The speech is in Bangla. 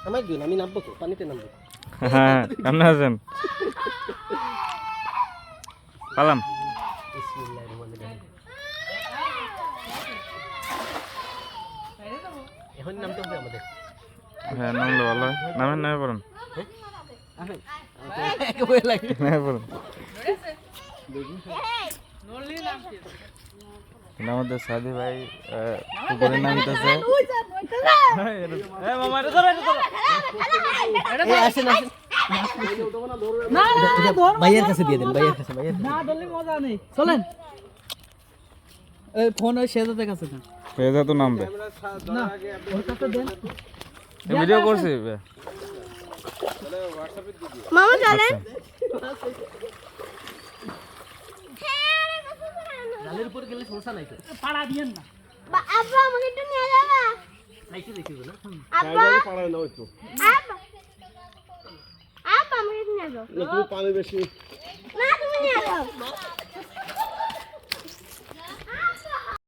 আমার দিন আমি নামবো তো পানিতে নামবো হ্যাঁ কেমন আছেন পালাম বিসমিল্লাহির রহমানির রহিম এখন নামতে হবে আমাদের হ্যাঁ নামলে ভালো হয় নামেন নেমে পড়েন আসেন একেবারে লাগে নেমে পড়েন আমাদের সাদি ভাই পুকুরে নামতেছে আসেন আসেন ভাইয়ের কাছে দিয়ে দেন ভাইয়ের কাছে না ধরলে মজা নেই চলেন এই ফোন ওই শেজাদের কাছে দেন পেজা তো নামবে না ওর কাছে দেন ভিডিও করছি মামা চলেন জালের উপর গেলে সমস্যা নাই তো পাড়া দিয়েন না আব্বা আমাকে একটু নিয়ে যাবা লাইটে দেখিব না আব্বা পাড়ায় নাও একটু আব্বা আব্বা আমাকে একটু নিয়ে যাও না তুমি পানি বেশি না তুমি নিয়ে যাও